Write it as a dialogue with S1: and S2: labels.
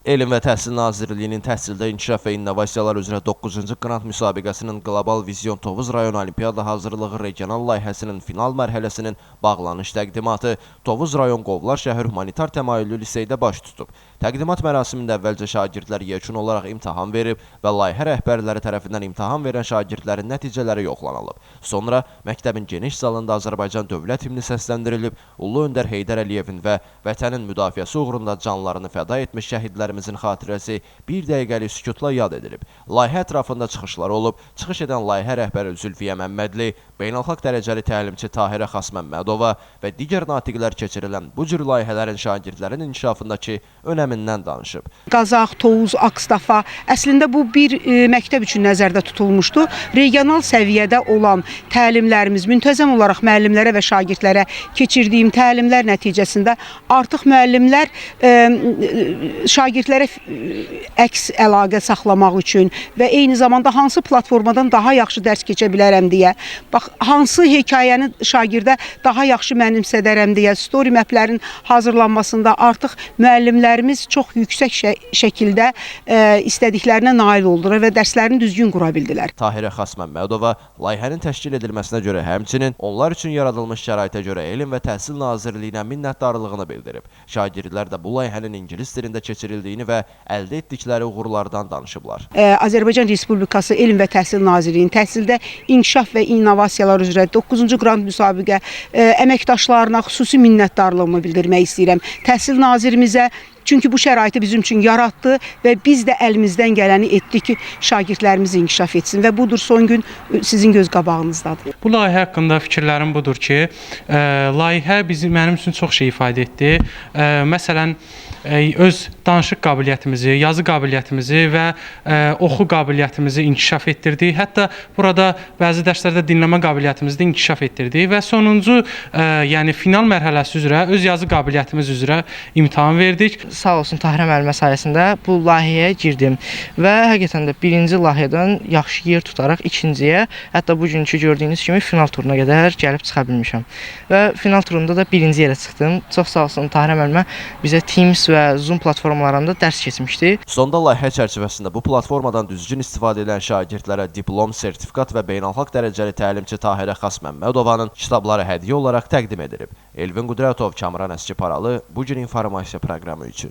S1: Elm və Təhsil Nazirliyinin Təhsildə İnkişaf və İnnovasiyalar üzrə 9-cu qrant müsabiqəsinin Qlobal Vizyon Tovuz rayon Olimpiada hazırlığı regional layihəsinin final mərhələsinin bağlanış təqdimatı Tovuz rayon Qovlar şəhər humanitar təmayüllü liseydə baş tutub. Təqdimat mərasimində əvvəlcə şagirdlər yekun olaraq imtahan verib və layihə rəhbərləri tərəfindən imtahan verən şagirdlərin nəticələri yoxlanılıb. Sonra məktəbin geniş zalında Azərbaycan dövlət himni səsləndirilib, Ulu Öndər Heydər Əliyevin və vətənin müdafiəsi uğrunda canlarını fəda etmiş şəhidlərimizin xatirəsi bir dəqiqəlik sükutla yad edilib. Layihə ətrafında çıxışlar olub, çıxış edən layihə rəhbəri Zülfiyə Məmmədli, beynəlxalq dərəcəli təlimçi Tahirə Xasməmmədova və digər natiqlər keçirilən bu cür layihələrin şagirdlərin inkişafındakı önəmindən danışıb.
S2: Qazax, Tovuz, Akstafa, əslində bu bir məktəb üçün nəzərdə tutulmuşdu. Regional səviyyədə olan təlimlərimiz, müntəzəm olaraq müəllimlərə və şagirdlərə keçirdiyim təlimlər nəticəsində artıq müəllimlər şagirdlərə əks əlaqə saxlamaq üçün və eyni zamanda hansı platformadan daha yaxşı dərs keçə bilərəm deyə, bax, hansı hekayəni şagirdə daha yaxşı mənimsədərəm deyə story maplərin hazırlanmasında artıq müəllimlərimiz çox yüksək şəkildə istədiklərinə nail oldular və dərslərini düzgün qura bildilər.
S1: Tahirə Xasməmmədova layihənin təşkil edilməsinə görə həmçinin onlar üçün yaradılmış şəraitə görə Elm və Təhsil Nazirliyinə minnətdarlığını bildirib. Şagirdlər də bu layihənin ingilis dilində keçirildiyini və əldə etdikləri uğurlardan danışıblar.
S2: Azərbaycan Respublikası Elm və Təhsil Nazirliyinin Təhsildə İnkişaf və İnnovasiyalar üzrə 9-cu qrant müsabiqə əməkdaşlarına xüsusi minnətdarlığımı bildirmək istəyirəm. Təhsil Nazirimizə, çünki bu şəraiti bizim üçün yaratdı və biz də əlimizdən gələni etdik ki, şagirdlərimiz inkişaf etsin və budur son gün sizin göz qabağınızdadır.
S3: Bu layihə haqqında fikirlərim budur ki, layihə mənim üçün çox şey ifadə etdi. Məsələn, öz danışıq qabiliyyətimizi, yazı qabiliyyətimizi və oxu qabiliyyətimizi inkişaf etdirdi. Hətta burada bəzi dərslərdə dinləmə qabiliyyətimizi də inkişaf etdirdi və sonuncu, yəni final mərhələsi üzrə öz yazı qabiliyyətimiz üzrə imtahan verdik.
S4: Sağ olsun Tahirə müəllimə sayəsində bu layihəyə girdim və həqiqətən də birinci layihədən yaxşı yer tutaraq ikinciyə, hətta bugünkü gördüyünüz kimi final turuna qədər gəlib çıxa bilmişəm. Və final turunda da birinci yerə çıxdım. Çox sağ olsun Tahirə müəllimə bizə Teams və Zoom platformalarında dərs keçmişdi.
S1: Sonda layihə çərçivəsində bu platformadan düzgün istifadə edən şagirdlərə diplom, sertifikat və beynəlxalq dərəcəli təlimçi Tahirə Xasməmmədovanın kitabları hədiyyə olaraq təqdim edilib. Elvin Qudratov, Kamran Əskiparalı, Bu Gün İnformasiya proqramı üçün.